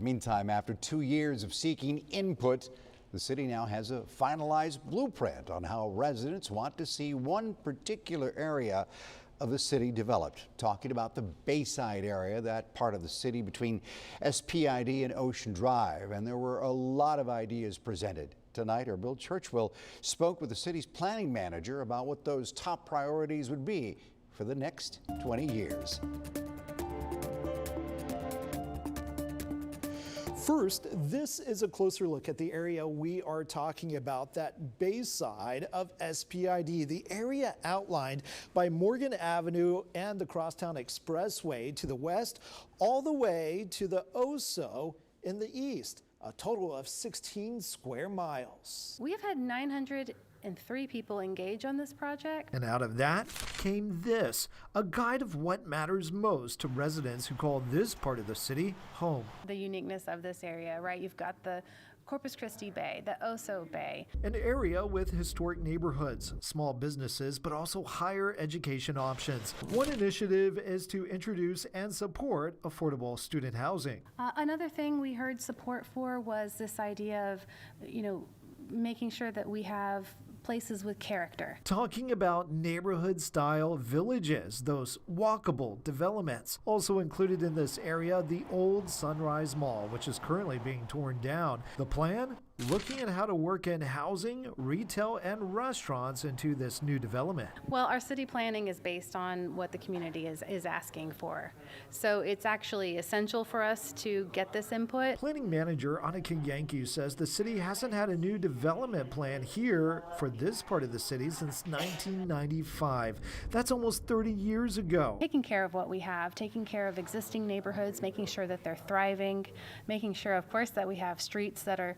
Meantime, after 2 years of seeking input, the city now has a finalized blueprint on how residents want to see one particular area of the city developed. Talking about the Bayside area, that part of the city between SPID and Ocean Drive. And there were a lot of ideas presented. Tonight, our Bill Churchwell spoke with the city's planning manager about what those top priorities would be for the next 20 years. First, this is a closer look at the area we are talking about, that Bayside of SPID, the area outlined by Morgan Avenue and the Crosstown Expressway to the west, all the way to the Oso in the east, a total of 16 square miles. We have had 903 people engage on this project. And out of that came this, a guide of what matters most to residents who call this part of the city home. The uniqueness of this area, right? You've got the Corpus Christi Bay, the Oso Bay. An area with historic neighborhoods, small businesses, but also higher education options. One initiative is to introduce and support affordable student housing. Another thing we heard support for was this idea of, making sure that we have places with character. Talking about neighborhood-style villages, those walkable developments. Also included in this area, the old Sunrise Mall, which is currently being torn down. The plan? Looking at how to work in housing, retail, and restaurants into this new development. Well, our city planning is based on what the community is asking for. So it's actually essential for us to get this input. Planning manager Annika Yankee says the city hasn't had a new development plan here for this part of the city since 1995. That's almost 30 years ago. Taking care of what we have, taking care of existing neighborhoods, making sure that they're thriving, making sure, of course, that we have streets that are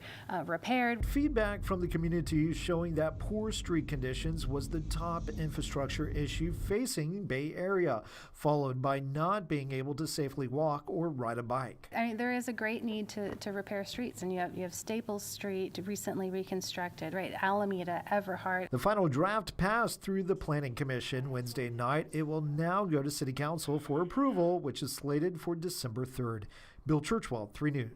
repaired. Feedback from the community showing that poor street conditions was the top infrastructure issue facing Bay Area, followed by not being able to safely walk or ride a bike. I mean, there is a great need to repair streets, and you have Staples Street recently reconstructed, right? Alameda, Everhart. The final draft passed through the Planning Commission Wednesday night. It will now go to City Council for approval, which is slated for December 3rd. Bill Churchwell, 3 News.